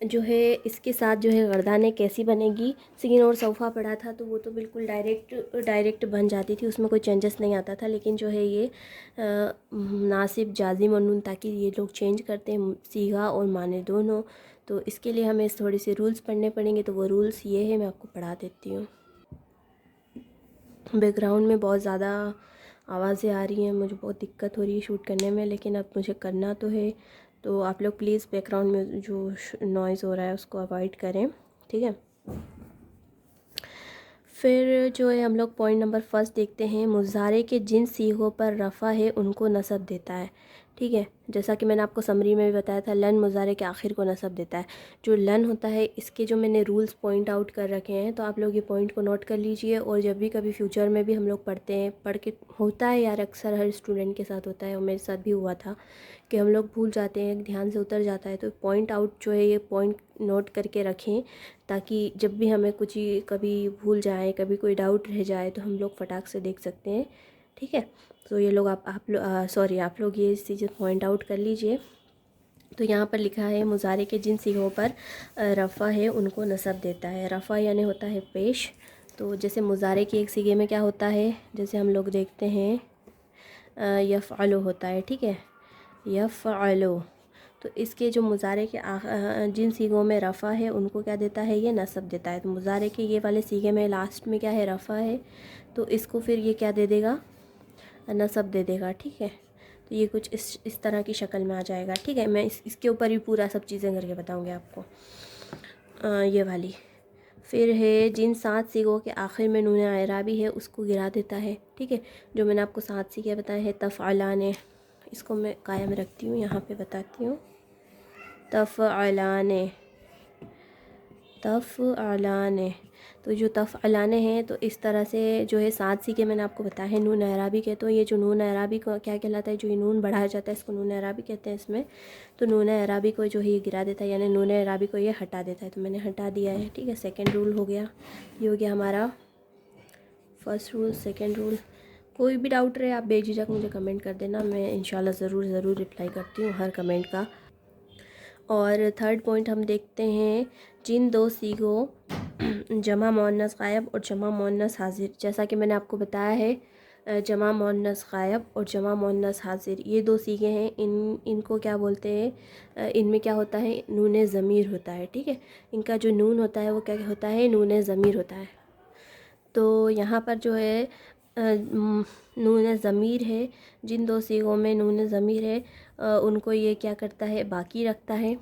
جو ہے اس کے ساتھ جو ہے گردانیں کیسی بنے گی، سین اور صوفہ پڑھا تھا تو وہ تو بالکل ڈائریکٹ بن جاتی تھی، اس میں کوئی چینجز نہیں آتا تھا، لیکن جو ہے یہ ناصب، جازم اور نون تاکید یہ لوگ چینج کرتے ہیں، صیغہ اور معنی دونوں. تو اس کے لیے ہمیں تھوڑے سے رولز پڑھنے پڑیں گے. تو وہ رولز یہ ہے، میں آپ کو پڑھا دیتی ہوں. بیک گراؤنڈ میں بہت زیادہ آوازیں آ رہی ہیں، مجھے بہت دقت ہو رہی ہے شوٹ کرنے میں، لیکن اب مجھے کرنا تو ہے. تو آپ لوگ پلیز بیک گراؤنڈ میں جو نوائز ہو رہا ہے اس کو اوائڈ کریں، ٹھیک ہے. پھر جو ہے ہم لوگ پوائنٹ نمبر فرسٹ دیکھتے ہیں. مضارع کے جن صیغوں پر رفع ہے ان کو نصب دیتا ہے، ٹھیک ہے. جیسا کہ میں نے آپ کو سمری میں بھی بتایا تھا، لن مضارع کے آخر کو نصب دیتا ہے. جو لن ہوتا ہے اس کے جو میں نے رولز پوائنٹ آؤٹ کر رکھے ہیں، تو آپ لوگ یہ پوائنٹ کو نوٹ کر لیجئے. اور جب بھی کبھی فیوچر میں بھی ہم لوگ پڑھتے ہیں، پڑھ کے ہوتا ہے یار، اکثر ہر اسٹوڈنٹ کے ساتھ ہوتا ہے، اور میرے ساتھ بھی ہوا تھا کہ ہم لوگ بھول جاتے ہیں، دھیان سے اتر جاتا ہے. تو پوائنٹ آؤٹ جو ہے یہ پوائنٹ نوٹ کر کے رکھیں، تاکہ جب بھی ہمیں کچھ کبھی بھول جائیں، کبھی کوئی ڈاؤٹ رہ جائے تو ہم لوگ فٹاک سے دیکھ سکتے ہیں، ٹھیک ہے. تو یہ لوگ آپ لوگ یہ چیزیں پوائنٹ آؤٹ کر لیجئے. تو یہاں پر لکھا ہے مضارع کے جن صیغوں پر رفع ہے ان کو نصب دیتا ہے. رفع یعنی ہوتا ہے پیش. تو جیسے مضارع کی ایک صیغے میں کیا ہوتا ہے، جیسے ہم لوگ دیکھتے ہیں یفعلو ہوتا ہے، ٹھیک ہے، یفعلو. تو اس کے جو مضارع کے جن صیغوں میں رفع ہے ان کو کیا دیتا ہے، یہ نصب دیتا ہے. تو مضارع کے یہ والے صیغے میں لاسٹ میں کیا ہے، رفع ہے، تو اس کو پھر یہ کیا دے دے گا، نصب دے دے گا، ٹھیک ہے. تو یہ کچھ اس طرح کی شکل میں آ جائے گا، ٹھیک ہے. میں اس کے اوپر بھی پورا سب چیزیں کر کے بتاؤں گی آپ کو. یہ والی پھر ہے جن 7 صیغوں کے آخر میں نون اعرابی ہے اس کو گرا دیتا ہے، ٹھیک ہے. جو میں نے آپ کو 7 صیغے بتائے ہیں، تفعلان، اس کو میں قائم رکھتی ہوں، یہاں پہ بتاتی ہوں. تفعلان، تفعلان. تو جو تفعلان ہیں تو اس طرح سے جو ہے 7 صیغے میں نے آپ کو بتایا ہے نون اعرابی کے. تو یہ جو نون اعرابی کو کیا کہلاتا ہے، جو یہ نون بڑھایا جاتا ہے اس کو نون اعرابی کہتے ہیں اس میں. تو نون اعرابی کو جو ہے یہ گرا دیتا ہے، یعنی نون اعرابی کو یہ ہٹا دیتا ہے. تو میں نے ہٹا دیا ہے، ٹھیک ہے. سیکنڈ رول ہو گیا، یہ ہو گیا ہمارا فرسٹ رول. سیکنڈ رول، کوئی بھی ڈاؤٹ رہے آپ بے جھجک مجھے کمنٹ کر دینا، میں انشاءاللہ ضرور رپلائی کرتی ہوں ہر کمنٹ کا. اور تھرڈ پوائنٹ ہم دیکھتے ہیں جن 2 صیغوں جمع مؤنث غائب اور جمع مؤنث حاضر، جیسا کہ میں نے آپ کو بتایا ہے جمع مؤنث غائب اور جمع مؤنث حاضر یہ 2 صیغے ہیں. ان کو کیا بولتے ہیں، ان میں کیا ہوتا ہے، نون ضمیر ہوتا ہے، ٹھیک ہے. ان کا جو نون ہوتا ہے وہ کیا ہوتا ہے، نون ضمیر ہوتا ہے. تو یہاں پر جو ہے نون ضمیر ہے، جن 2 صیغوں میں نون ضمیر ہے ان کو یہ کیا کرتا ہے، باقی رکھتا ہے،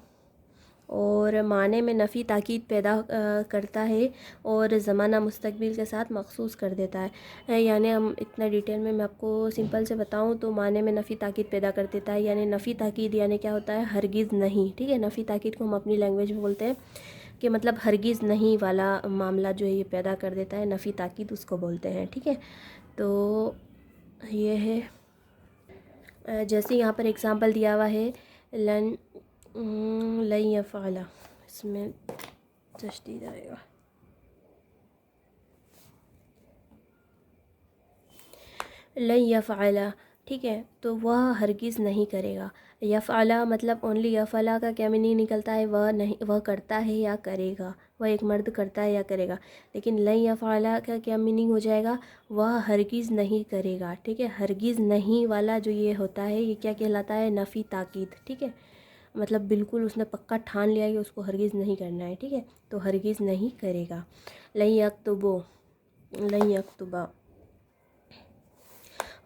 اور معنی میں نفی تاکید پیدا کرتا ہے، اور زمانہ مستقبل کے ساتھ مخصوص کر دیتا ہے. یعنی ہم اتنا ڈیٹیل میں آپ کو سمپل سے بتاؤں تو معنی میں نفی تاکید پیدا کر دیتا ہے. یعنی نفی تاکید یعنی کیا ہوتا ہے، ہرگز نہیں، ٹھیک ہے. نفی تاکید کو ہم اپنی لینگویج میں بولتے ہیں کہ مطلب ہرگز نہیں والا معاملہ جو ہے یہ پیدا کر دیتا ہے، نفی تاکید اس کو بولتے ہیں، ٹھیک ہے. تو یہ ہے، جیسے یہاں پر اگزامپل دیا ہوا ہے لن یفعل، اس میں تشدید آئے گا، لن یفعل، ٹھیک ہے. تو وہ ہرگز نہیں کرے گا. یفعل مطلب اونلی یفعل کا کیا میننگ نکلتا ہے، وہ نہیں، وہ کرتا ہے یا کرے گا، وہ ایک مرد کرتا ہے یا کرے گا. لیکن لن یفعل کا کیا میننگ ہو جائے گا، وہ ہرگز نہیں کرے گا، ٹھیک ہے. ہرگز نہیں والا جو یہ ہوتا ہے یہ کیا کہلاتا ہے، نفی تاکید، ٹھیک ہے. مطلب بالکل اس نے پکا ٹھان لیا کہ اس کو ہرگز نہیں کرنا ہے، ٹھیک ہے. تو ہرگز نہیں کرے گا. لن یکتبو، لن یکتبا،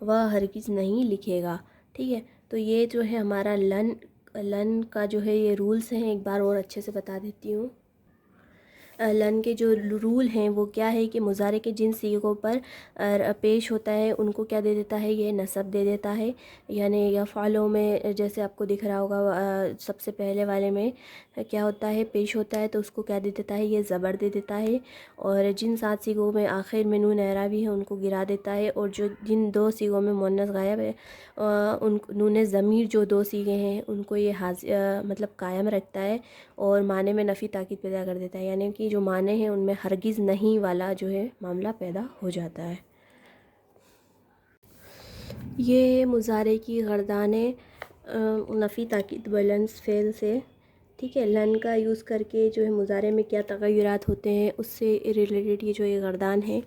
وہ ہرگز نہیں لکھے گا، ٹھیک ہے. تو یہ جو ہے ہمارا لن کا جو ہے یہ رولز ہیں، ایک بار اور اچھے سے بتا دیتی ہوں. لن کے جو رول ہیں وہ کیا ہے کہ مضارع کے جن صیغوں پر پیش ہوتا ہے ان کو کیا دے دیتا ہے، یہ نصب دے دیتا ہے. یعنی یفعلوں میں جیسے آپ کو دکھ رہا ہوگا سب سے پہلے والے میں کیا ہوتا ہے، پیش ہوتا ہے تو اس کو کیا دے دیتا ہے، یہ زبر دے دیتا ہے. اور جن 7 صیغوں میں آخر میں نون اعرابی ہے ان کو گرا دیتا ہے. اور جو جن 2 صیغوں میں مؤنث غائب ہے ان نون ضمیر جو 2 صیغے ہیں ان کو یہ مطلب قائم رکھتا ہے، اور معنی میں نفی تاکید پیدا کر دیتا ہے. یعنی کہ جو معنی ہیں ان میں ہرگز نہیں والا جو ہے معاملہ پیدا ہو جاتا ہے. یہ مضارع کی گردانیں نفی تاکید بیلنس فعل سے ٹھیک ہے، لن کا یوز کر کے جو ہے مضارع میں کیا تغیرات ہوتے ہیں اس سے ریلیٹڈ یہ جو یہ گردان ہے،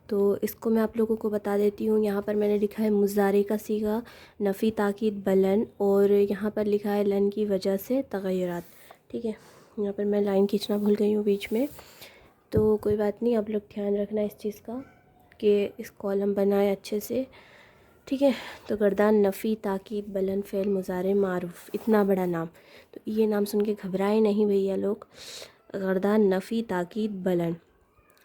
تو اس کو میں آپ لوگوں کو بتا دیتی ہوں۔ یہاں پر میں نے لکھا ہے مضارع کا صیغہ نفی تاکید بلن، اور یہاں پر لکھا ہے لن کی وجہ سے تغیرات۔ ٹھیک ہے، یہاں پر میں لائن کھینچنا بھول گئی ہوں بیچ میں، تو کوئی بات نہیں، آپ لوگ دھیان رکھنا اس چیز کا کہ اس کالم بنائے اچھے سے۔ ٹھیک ہے، تو گردان نفی تاکید بلن فعل مضارع معروف، اتنا بڑا نام، تو یہ نام سن کے گھبرائے نہیں بھیا لوگ۔ گردان نفی تاکید بلن،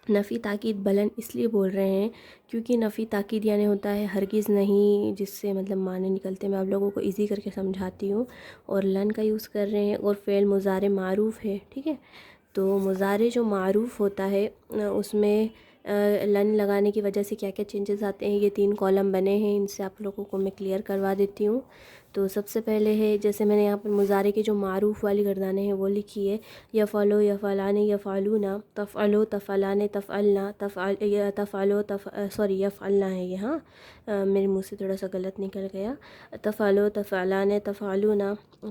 نفی تاکید بلن اس لیے بول رہے ہیں کیونکہ نفی تاکید یعنی ہوتا ہے ہرگز نہیں، جس سے مطلب معنی نکلتے، میں آپ لوگوں کو ایزی کر کے سمجھاتی ہوں، اور لن کا یوز کر رہے ہیں، اور فعل مضارع معروف ہے۔ ٹھیک ہے، تو مضارع جو معروف ہوتا ہے اس میں لن لگانے کی وجہ سے کیا کیا چینجز آتے ہیں، یہ 3 کالم بنے ہیں، ان سے آپ لوگوں کو میں کلیئر کروا دیتی ہوں۔ تو سب سے پہلے ہے، جیسے میں نے یہاں پر مضارع کی جو معروف والی گردانیں ہیں وہ لکھی ہے، یفعلو یفعلان یفعلون، تفعلو تفعلان تفعلنا، تفعلو سوری یفعلنا ہے یہاں، میرے منہ سے تھوڑا سا غلط نکل گیا، تفعلو تفعلان تفعلون،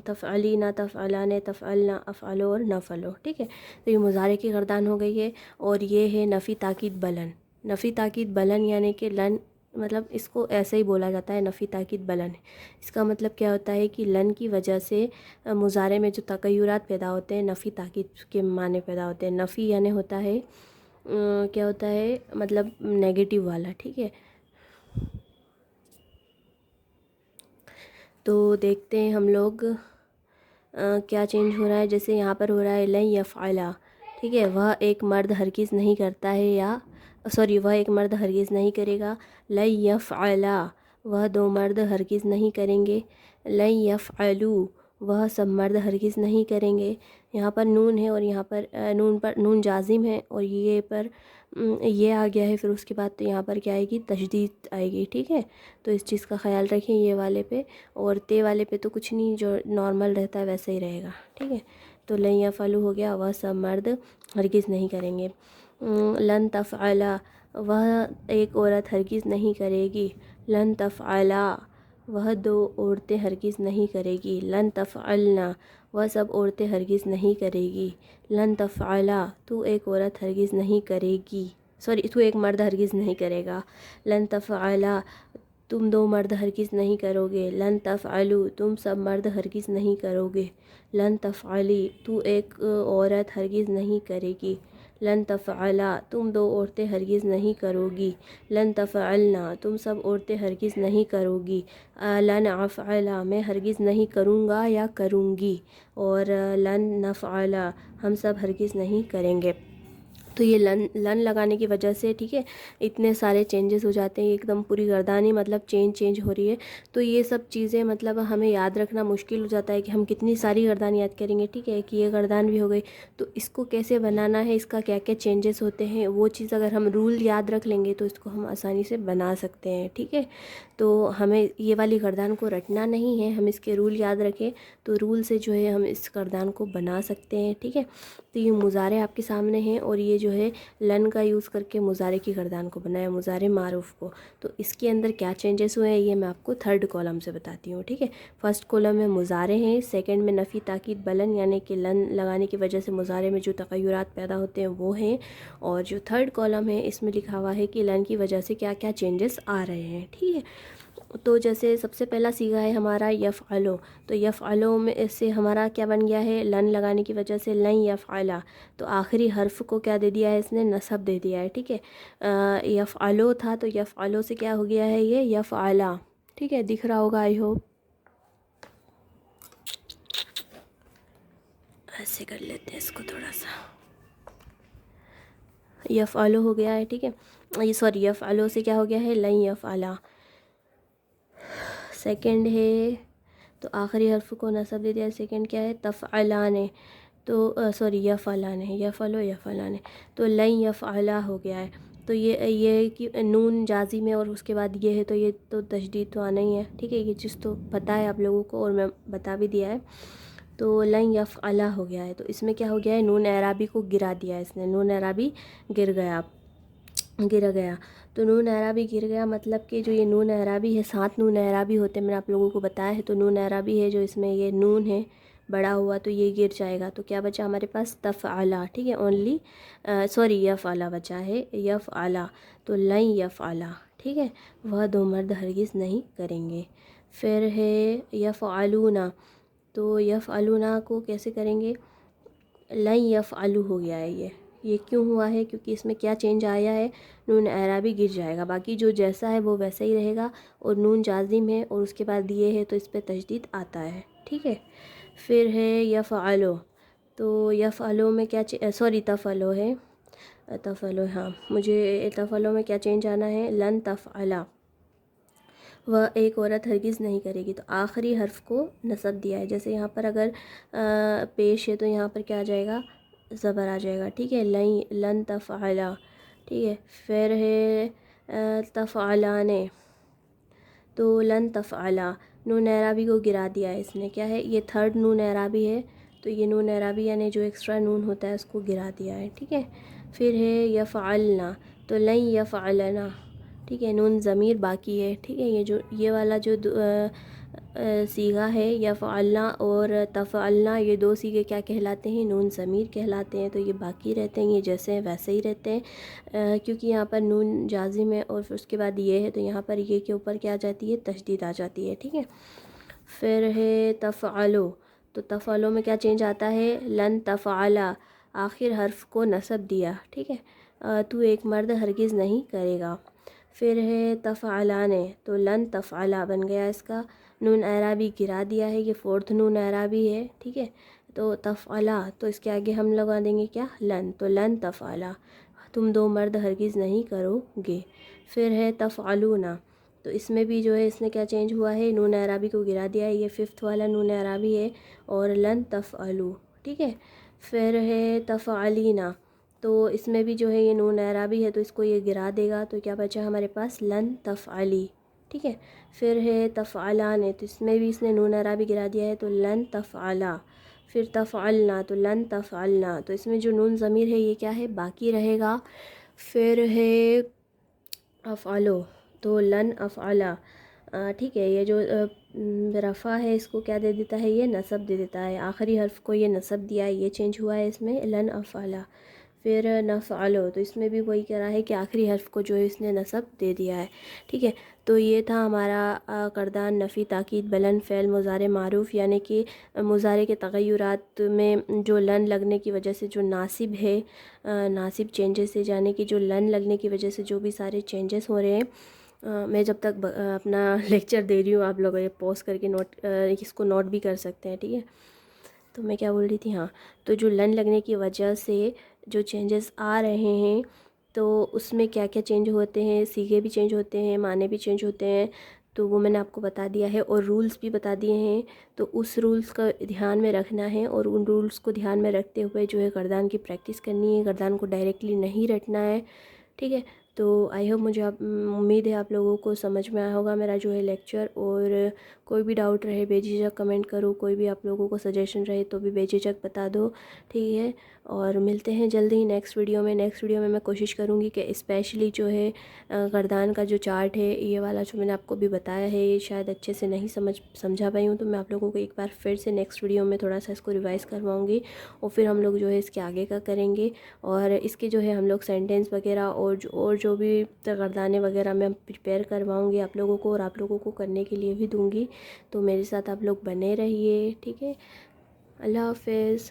تفعلینا تفعلان تفعلنا، افعلو اور نفعلو۔ ٹھیک ہے، تو یہ مضارع کی گردان ہو گئی ہے، اور یہ ہے نفی تاکید بلن۔ نفی تاکید بلن یعنی کہ لن، مطلب اس کو ایسے ہی بولا جاتا ہے، نفی تاکید بلن ہے۔ اس کا مطلب کیا ہوتا ہے کہ لن کی وجہ سے مضارع میں جو تغیرات پیدا ہوتے ہیں، نفی تاکید کے معنی پیدا ہوتے ہیں۔ نفی یعنی ہوتا ہے کیا ہوتا ہے، مطلب نیگیٹو والا۔ ٹھیک ہے، تو دیکھتے ہیں ہم لوگ کیا چینج ہو رہا ہے۔ جیسے یہاں پر ہو رہا ہے لن یفعلا، ٹھیک ہے، وہ ایک مرد ہرگز نہیں کرتا ہے، یا سوری وہ ایک مرد ہرگز نہیں کرے گا۔ لن یفعلا، وہ 2 مرد ہرگز نہیں کریں گے۔ لن یفعلوا، وہ سب مرد ہرگز نہیں کریں گے۔ یہاں پر نون ہے، اور یہاں پر نون جازم ہے، اور یہ پر یہ آ گیا ہے، پھر اس کے بعد تو یہاں پر کیا آئے گی، تشدید آئے گی۔ ٹھیک ہے، تو اس چیز کا خیال رکھیں یہ والے پہ، اور تے والے پہ تو کچھ نہیں، جو نارمل رہتا ہے ویسے ہی رہے گا۔ ٹھیک ہے، تو لن یفعلوا ہو گیا، وہ سب مرد ہرگز نہیں کریں گے۔ لن تفعلا، وہ ایک عورت ہرگز نہیں کرے گی۔ لن تفعلا، وہ 2 عورتیں ہرگز نہیں کرے گی۔ لن تفعلنا، وہ سب عورتیں ہرگز نہیں کرے گی۔ لن تفعلا، تو ایک عورت ہرگز نہیں کرے گی، سوری تو ایک مرد ہرگز نہیں کرے گا۔ لن تفعلا، تم 2 مرد ہرگز نہیں کرو گے۔ لن تفعلوا، تم سب مرد ہرگز نہیں کرو گے۔ لن تفعلی، تو ایک عورت ہرگز نہیں کرے گی۔ لن تفعلا، تم 2 عورتیں ہرگز نہیں کرو گی۔ لن تفعلنا، تم سب عورتیں ہرگز نہیں کرو گی۔ لن افعلا، میں ہرگز نہیں کروں گا یا کروں گی، اور لن نفعلا، ہم سب ہرگز نہیں کریں گے۔ تو یہ لن لگانے کی وجہ سے، ٹھیک ہے، اتنے سارے چینجز ہو جاتے ہیں، ایک دم پوری گردانی مطلب چینج ہو رہی ہے۔ تو یہ سب چیزیں مطلب ہمیں یاد رکھنا مشکل ہو جاتا ہے کہ ہم کتنی ساری گردان یاد کریں گے۔ ٹھیک ہے، کہ یہ گردان بھی ہو گئی، تو اس کو کیسے بنانا ہے، اس کا کیا کیا چینجز ہوتے ہیں، وہ چیز اگر ہم رول یاد رکھ لیں گے تو اس کو ہم آسانی سے بنا سکتے ہیں۔ ٹھیک ہے، تو ہمیں یہ والی گردان کو رٹنا نہیں ہے، ہم اس کے رول یاد رکھیں تو رول سے جو ہے ہم اس گردان کو بنا سکتے ہیں۔ ٹھیک ہے، تو یہ مضارع آپ کے سامنے ہیں، اور یہ جو ہے لن کا یوز کر کے مضارع کی گردان کو بنایا، مضارع معروف کو۔ تو اس کے اندر کیا چینجز ہوئے ہیں یہ میں آپ کو 3rd کالم سے بتاتی ہوں۔ ٹھیک ہے، 1st کالم میں مضارع ہیں، 2nd میں نفی تاکید بلن یعنی کہ لن لگانے کی وجہ سے مضارع میں جو تغیرات پیدا ہوتے ہیں وہ ہیں، اور جو 3rd کالم ہے اس میں لکھا ہوا ہے کہ لن کی وجہ سے کیا کیا چینجز آ رہے ہیں۔ ٹھیک ہے، تو جیسے سب سے پہلا صیغہ ہے ہمارا یفعلو، تو یفعلو میں اس سے ہمارا کیا بن گیا ہے، لن لگانے کی وجہ سے لن یفعلا، تو آخری حرف کو کیا دے دیا ہے اس نے، نصب دے دیا ہے۔ ٹھیک ہے، یفعلو تھا تو یفعلو سے کیا ہو گیا ہے، یہ یفعلا۔ ٹھیک ہے، دکھ رہا ہوگا آئی ہوپ، ایسے کر لیتے ہیں اس کو تھوڑا سا، یفعلو ہو گیا ہے۔ ٹھیک ہے، یہ سوری یفعلو سے کیا ہو گیا ہے، لن یفعلا۔ 2nd ہے، تو آخری حرف کو نصب دے دیا۔ 2nd کیا ہے، تفعلان، تو سوری یفعلان، یفعلو یفعلان، تو لن یفعلا ہو گیا ہے۔ تو یہ کہ نون جازم ہے، اور اس کے بعد یہ ہے، تو یہ تو تشدید تو آنا ہی ہے۔ ٹھیک ہے، یہ چیز تو پتہ ہے آپ لوگوں کو، اور میں بتا بھی دیا ہے۔ تو لن یفعلا ہو گیا ہے، تو اس میں کیا ہو گیا ہے، نون اعرابی کو گرا دیا ہے اس نے، نون اعرابی گر گیا۔ تو نون اعرابی گر گیا مطلب کہ جو یہ نون اعرابی ہے، 7 نون اعرابی ہوتے ہیں، میں نے آپ لوگوں کو بتایا ہے۔ تو نون اعرابی ہے جو اس میں یہ نون ہے، بڑا ہوا تو یہ گر جائے گا، تو کیا بچا ہمارے پاس تفعلا، ٹھیک ہے، اونلی سوری یفعلا بچا ہے، یفعلا، تو لن یفعلا، ٹھیک ہے، وہ دو مرد ہرگز نہیں کریں گے۔ پھر ہے یفعلون، تو یفعلون کو کیسے کریں گے؟ لن یفعلو ہو گیا ہے یہ کیوں ہوا ہے؟ کیونکہ اس میں کیا چینج آیا ہے؟ نون اعرابی گر جائے گا، باقی جو جیسا ہے وہ ویسا ہی رہے گا، اور نون جازم ہے اور اس کے بعد یہ ہے تو اس پہ تشدید آتا ہے، ٹھیک ہے۔ پھر ہے یفعلو، تو یفعلو میں کیا سوری تفعلو ہے، تفعلو، ہاں مجھے تفعلو میں کیا چینج آنا ہے؟ لن تفعلا، وہ ایک عورت ہرگز نہیں کرے گی، تو آخری حرف کو نصب دیا ہے، جیسے یہاں پر اگر پیش ہے تو یہاں پر کیا آ جائے گا؟ زبر آ جائے گا، ٹھیک ہے، لن تفعلا، ٹھیک ہے۔ پھر ہے تفعلانے، تو لن تفعلا، نون اعرابی کو گرا دیا ہے اس نے، کیا ہے یہ؟ تھرڈ نون اعرابی ہے، تو یہ نون اعرابی یعنی جو ایکسٹرا نون ہوتا ہے اس کو گرا دیا ہے، ٹھیک ہے۔ پھر ہے یفعلنا، تو لن یفعلنا، ٹھیک ہے، نون ضمیر باقی ہے، ٹھیک ہے، یہ والا جو صیغہ ہے یفعلنا اور تفعلنا، یہ دو صیغے کیا کہلاتے ہیں؟ نون ضمیر کہلاتے ہیں، تو یہ باقی رہتے ہیں، یہ جیسے ہیں ویسے ہی رہتے ہیں، کیونکہ یہاں پر نون جازم ہے اور پھر اس کے بعد یہ ہے، تو یہاں پر یہ کے اوپر کیا آ جاتی ہے؟ تشدید آ جاتی ہے، ٹھیک ہے۔ پھر ہے تفعلو، تو تفعلو میں کیا چینج آتا ہے؟ لن تفعلا، آخر حرف کو نصب دیا، ٹھیک ہے، تو ایک مرد ہرگز نہیں کرے گا۔ پھر ہے تفعلانے، تو لن تفعلا بن گیا اس کا، نون اعرابی گرا دیا ہے، یہ فورتھ نون اعرابی ہے، ٹھیک ہے، تو تفعلا، تو اس کے آگے ہم لگا دیں گے کیا؟ لن، تو لن تفعلا، تم دو مرد ہرگز نہیں کرو گے۔ پھر ہے تفعلونا، تو اس میں بھی جو ہے اس نے کیا چینج ہوا ہے؟ نون اعرابی کو گرا دیا ہے، یہ ففتھ والا نون اعرابی ہے، اور لن تفعلو، ٹھیک ہے۔ پھر ہے تفعلینا، تو اس میں بھی جو ہے یہ نون اعرابی ہے تو اس کو یہ گرا دے گا، تو کیا بچا ہمارے پاس؟ لن تفعلی، ٹھیک ہے۔ پھر ہے تفعلانے، تو اس میں بھی اس نے نون اعرابی گرا دیا ہے تو لن تفعلا۔ پھر تفعلنا، تو لن تفعلنا، تو اس میں جو نون ضمیر ہے یہ کیا ہے؟ باقی رہے گا۔ پھر ہے افعلو، تو لن افعلا، ٹھیک ہے، یہ جو رفع ہے اس کو کیا دے دیتا ہے؟ یہ نصب دے دیتا ہے، آخری حرف کو یہ نصب دیا ہے، یہ چینج ہوا ہے اس میں، لن افعلا۔ پھر نفعلو، تو اس میں بھی وہی کرا ہے کہ آخری حرف کو جو ہے اس نے نصب دے دیا ہے، ٹھیک ہے۔ تو یہ تھا ہمارا کردان، نفی، تاکید، بلند، فعل مضارع معروف، یعنی کہ مضارع کے تغیرات میں جو لن لگنے کی وجہ سے جو ناصب ہے، ناصب چینجز ہے، یعنی کہ جو لن لگنے کی وجہ سے جو بھی سارے چینجز ہو رہے ہیں، میں جب تک اپنا لیکچر دے رہی ہوں آپ لوگ یہ پوز کر کے اس کو نوٹ بھی کر سکتے ہیں، ٹھیک ہے۔ تو میں کیا بول رہی تھی؟ ہاں، تو جو لن لگنے کی وجہ سے جو چینجز آ رہے ہیں تو اس میں کیا کیا چینج ہوتے ہیں، صیغے بھی چینج ہوتے ہیں، معنی بھی چینج ہوتے ہیں، تو وہ میں نے آپ کو بتا دیا ہے، اور رولز بھی بتا دیے ہیں، تو اس رولز کا دھیان میں رکھنا ہے، اور ان رولز کو دھیان میں رکھتے ہوئے جو ہے گردان کی پریکٹس کرنی ہے، گردان کو ڈائریکٹلی نہیں رٹنا ہے، ٹھیک ہے۔ تو آئی ہوپ مجھے امید ہے آپ لوگوں کو سمجھ میں آیا ہوگا میرا جو ہے لیکچر، اور کوئی بھی ڈاؤٹ رہے بے جھجھک کمنٹ کرو، کوئی بھی آپ لوگوں کو سجیشن رہے تو بھی بے جھجھک بتا دو، ٹھیک ہے۔ اور ملتے ہیں جلدی نیکسٹ ویڈیو میں میں کوشش کروں گی کہ اسپیشلی جو ہے گردان کا جو چارٹ ہے یہ والا جو میں نے آپ کو بھی بتایا ہے، یہ شاید اچھے سے نہیں سمجھا پائی ہوں، تو میں آپ لوگوں کو ایک بار پھر سے نیکسٹ ویڈیو میں تھوڑا سا اس کو ریوائز کرواؤں گی، اور پھر ہم لوگ جو ہے اس کے آگے کا کریں گے، اور اس کے جو ہے ہم لوگ سینٹینس وغیرہ اور جو بھی گردانے وغیرہ میں پریپیئر کرواؤں گی آپ لوگوں کو، اور آپ لوگوں کو کرنے کے لیے بھی دوں گی، تو میرے ساتھ آپ لوگ بنے رہیے، ٹھیک ہے۔ اللہ حافظ۔